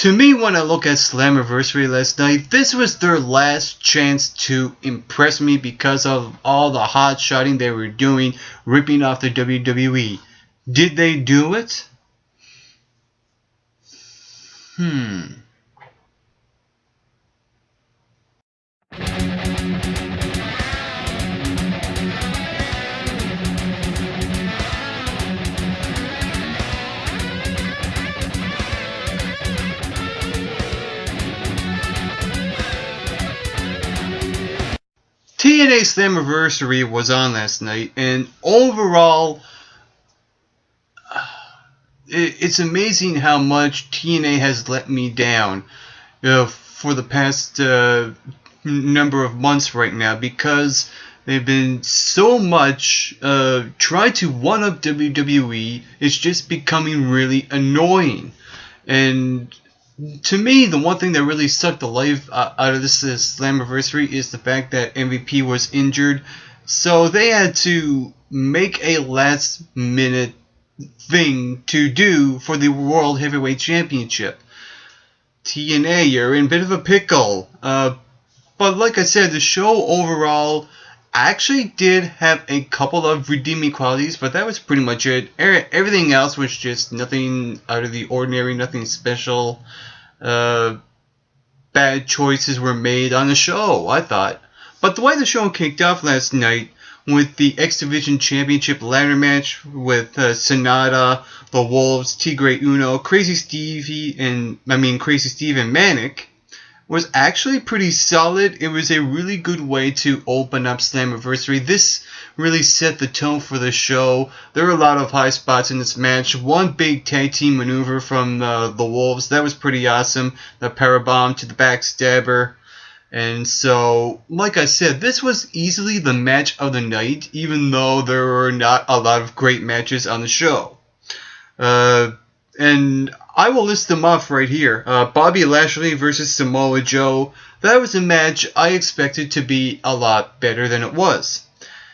To me, when I look at Slammiversary last night, this was their last chance to impress me because of all the hot shotting they were doing, ripping off the WWE. Did they do it? TNA Slammiversary was on last night, and overall, it's amazing how much TNA has let me down for the past number of months right now, because they've been so much trying to one-up WWE. It's just becoming really annoying. And to me, the one thing that really sucked the life out of this Slammiversary is the fact that MVP was injured. So they had to make a last-minute thing to do for the World Heavyweight Championship. TNA, you're in a bit of a pickle. But like I said, the show overall actually did have a couple of redeeming qualities, but that was pretty much it. Everything else was just nothing out of the ordinary, nothing special. Bad choices were made on the show, I thought. But the way the show kicked off last night with the X Division Championship ladder match with Sonata, the Wolves, Tigre Uno, Crazy Steve and Manic was actually pretty solid. It was a really good way to open up Slammiversary. This really set the tone for the show. There were a lot of high spots in this match. One big tag team maneuver from the Wolves. That was pretty awesome. The parabomb to the backstabber. And so, like I said, this was easily the match of the night, even though there were not a lot of great matches on the show. And I will list them off right here. Bobby Lashley versus Samoa Joe. That was a match I expected to be a lot better than it was.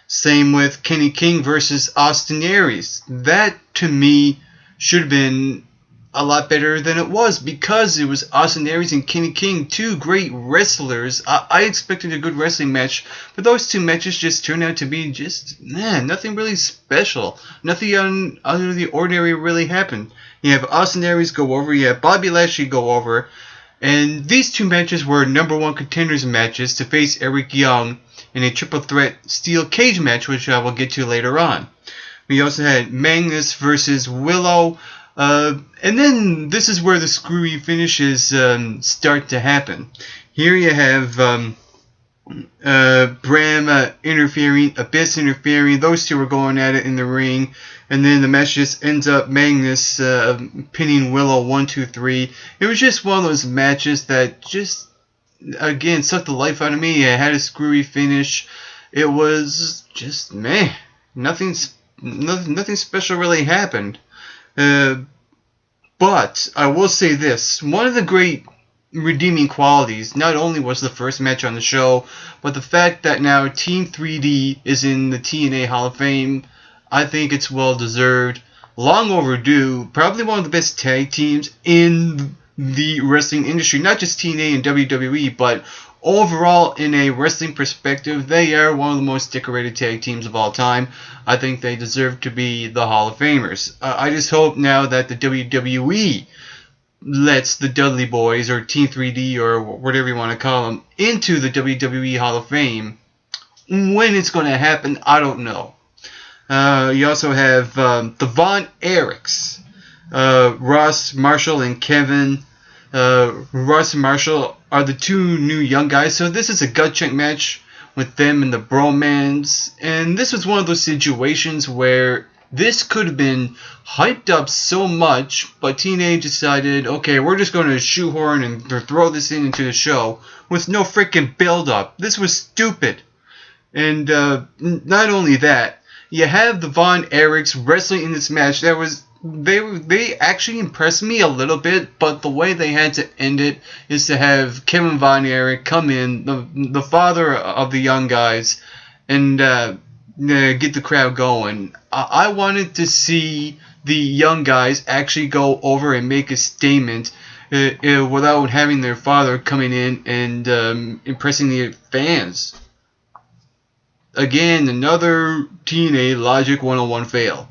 Same with Kenny King versus Austin Aries. That, to me, should have been a lot better than it was, because it was Austin Aries and Kenny King, two great wrestlers. I expected a good wrestling match, but those two matches just turned out to be just, nothing really special. Nothing out of the ordinary really happened. You have Austin Aries go over, you have Bobby Lashley go over, and these two matches were #1 contenders matches to face Eric Young in a triple threat steel cage match, which I will get to later on. We also had Magnus versus Willow. And then this is where the screwy finishes start to happen. Here you have Bram interfering, Abyss interfering. Those two were going at it in the ring. And then the match just ends up Magnus pinning Willow 1, 2, 3. It was just one of those matches that just, again, sucked the life out of me. It had a screwy finish. It was just, nothing special really happened. But I will say this, one of the great redeeming qualities not only was the first match on the show, but the fact that now Team 3D is in the TNA Hall of Fame. I think it's well deserved, long overdue, probably one of the best tag teams in the wrestling industry, not just TNA and WWE, but overall, in a wrestling perspective, they are one of the most decorated tag teams of all time. I think they deserve to be the Hall of Famers. I just hope now that the WWE lets the Dudley Boys, or Team 3D, or whatever you want to call them, into the WWE Hall of Fame. When it's going to happen, I don't know. You also have the Von Erichs, Ross Marshall and Kevin. Ross and Marshall are the two new young guys, so this is a gut check match with them and the Bromans. And this was one of those situations where this could have been hyped up so much, but TNA decided, okay, we're just going to shoehorn and throw this into the show with no freaking build-up. This was stupid. And not only that, you have the Von Erichs wrestling in this match. They actually impressed me a little bit, but the way they had to end it is to have Kevin Von Erich come in, the father of the young guys, and get the crowd going. I wanted to see the young guys actually go over and make a statement without having their father coming in and impressing the fans. Again, another TNA Logic 101 fail.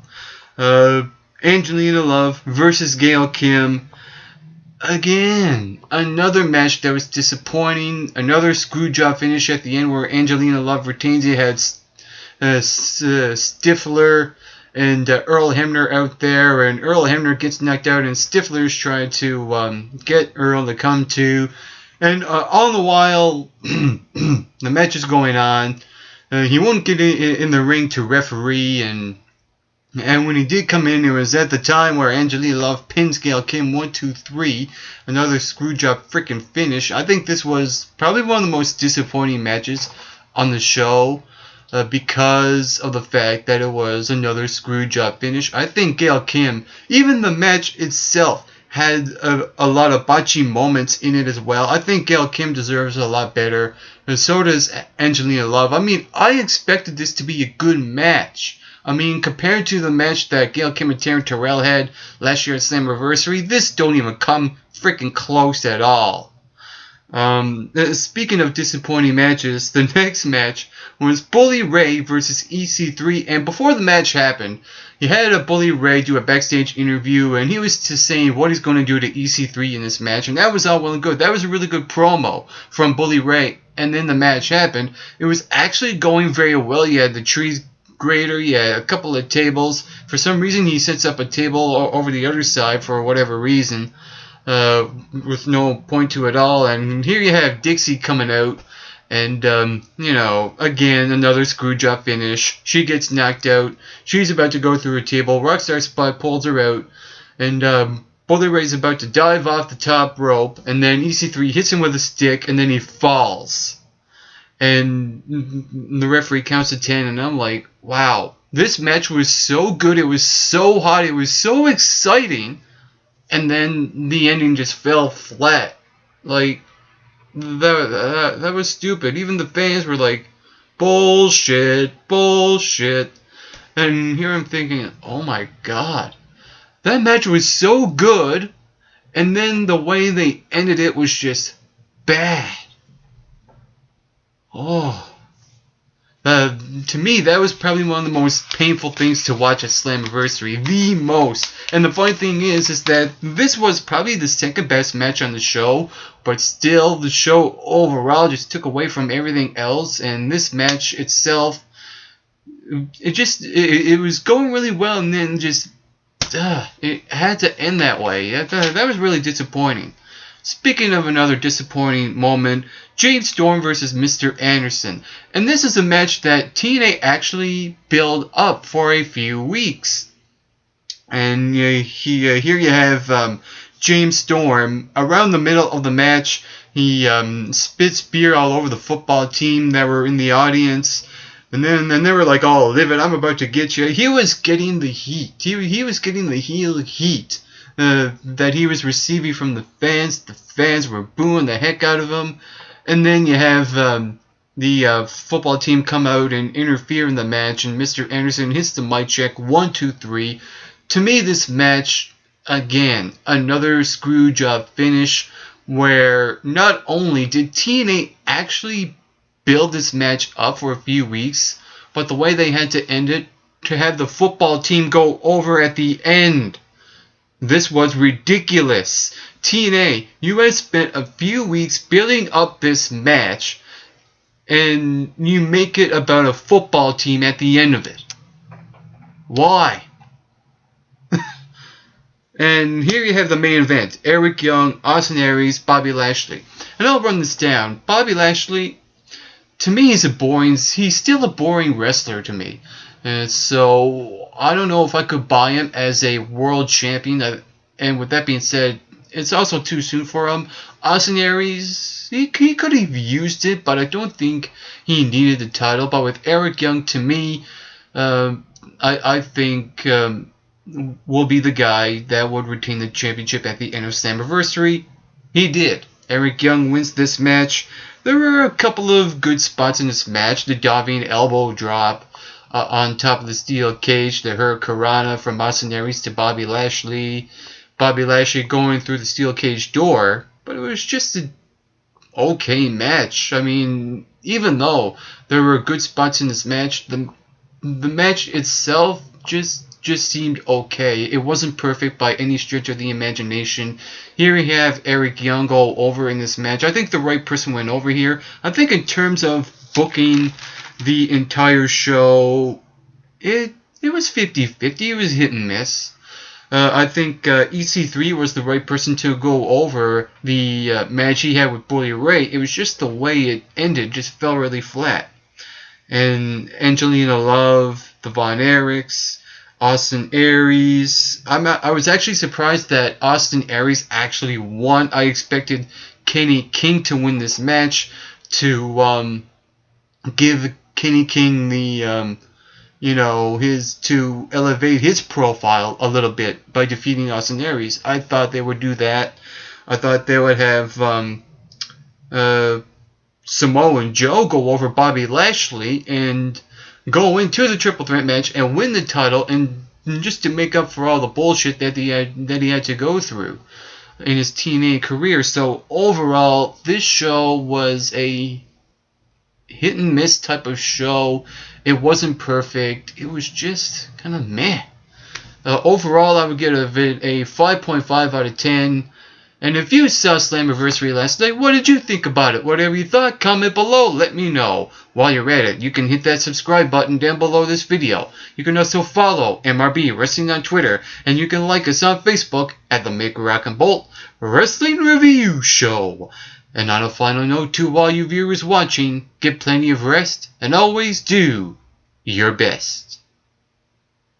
Angelina Love versus Gail Kim. Again, another match that was disappointing. Another screwjob finish at the end where Angelina Love retains. It had Stifler and Earl Hebner out there, and Earl Hebner gets knocked out, and Stifler's trying to get Earl to come to. And all the while, the match is going on. He won't get in the ring to referee, and when he did come in, it was at the time where Angelina Love pins Gail Kim 1-2-3, another screwjob freaking finish. I think this was probably one of the most disappointing matches on the show because of the fact that it was another screwjob finish. I think Gail Kim, even the match itself, had a lot of botchy moments in it as well. I think Gail Kim deserves a lot better, and so does Angelina Love. I mean, I expected this to be a good match. I mean, compared to the match that Gail Kim and Taryn Terrell had last year at Slammiversary, this don't even come freaking close at all. Speaking of disappointing matches, the next match was Bully Ray versus EC3, and before the match happened, you had a Bully Ray do a backstage interview, and he was saying what he's going to do to EC3 in this match, and that was all well and good. That was a really good promo from Bully Ray, and then the match happened. It was actually going very well. You had the trees grater, yeah, a couple of tables. For some reason, he sets up a table over the other side for whatever reason, with no point to it all. And here you have Dixie coming out, and again, another screwjob finish. She gets knocked out. She's about to go through a table. Rockstar Spot pulls her out, and Bully Ray's about to dive off the top rope, and then EC3 hits him with a stick, and then he falls. And the referee counts to 10, and I'm like, wow, this match was so good, it was so hot, it was so exciting, and then the ending just fell flat. Like, that was stupid. Even the fans were like, bullshit, bullshit. And here I'm thinking, oh my god, that match was so good, and then the way they ended it was just bad. Oh, to me, that was probably one of the most painful things to watch at Slammiversary. The most. And the funny thing is that this was probably the second best match on the show, but still, the show overall just took away from everything else, and this match itself, it was going really well, and then just, it had to end that way. That was really disappointing. Speaking of another disappointing moment, James Storm versus Mr. Anderson. And this is a match that TNA actually built up for a few weeks. And here you have James Storm. Around the middle of the match, he spits beer all over the football team that were in the audience. And then they were like, oh, live it, I'm about to get you. He was getting the heat. He was getting the heel heat that he was receiving from the fans. The fans were booing the heck out of him. And then you have the football team come out and interfere in the match, and Mr. Anderson hits the mic check, 1, 2, 3. To me, this match, again, another screw job finish, where not only did TNA actually build this match up for a few weeks, but the way they had to end it, to have the football team go over at the end. This was ridiculous. TNA, you had spent a few weeks building up this match, and you make it about a football team at the end of it. Why? And here you have the main event. Eric Young, Austin Aries, Bobby Lashley. And I'll run this down. Bobby Lashley, to me, he's still a boring wrestler to me. And so, I don't know if I could buy him as a world champion. And with that being said, it's also too soon for him. Austin Aries, he could have used it, but I don't think he needed the title. But with Eric Young, to me, I think will be the guy that would retain the championship at the end of Slammiversary. He did. Eric Young wins this match. There were a couple of good spots in this match. The diving elbow drop on top of the steel cage, the Hurricanrana from Austin Aries to Bobby Lashley. Bobby Lashley going through the steel cage door, but it was just an okay match. I mean, even though there were good spots in this match, the match itself just seemed okay. It wasn't perfect by any stretch of the imagination. Here we have Eric Young go over in this match. I think the right person went over here. I think in terms of booking the entire show, it was 50-50. It was hit and miss. I think EC3 was the right person to go over the match he had with Bully Ray. It was just the way it ended, just fell really flat. And Angelina Love, the Von Erichs, Austin Aries. I was actually surprised that Austin Aries actually won. I expected Kenny King to win this match to give Kenny King the to elevate his profile a little bit by defeating Austin Aries. I thought they would do that. I thought they would have Samoa Joe go over Bobby Lashley and go into the triple threat match and win the title, and just to make up for all the bullshit that he had to go through in his TNA career. So overall, this show was a hit and miss type of show. It wasn't perfect. It was just kind of meh. Overall, I would give it a 5.5 out of 10. And if you saw Slammiversary last night, what did you think about it? Whatever you thought, comment below. Let me know. While you're at it, you can hit that subscribe button down below this video. You can also follow MRB Wrestling on Twitter. And you can like us on Facebook at the Make Rock and Bolt Wrestling Review Show. And on a final note to all you viewers watching, get plenty of rest and always do your best.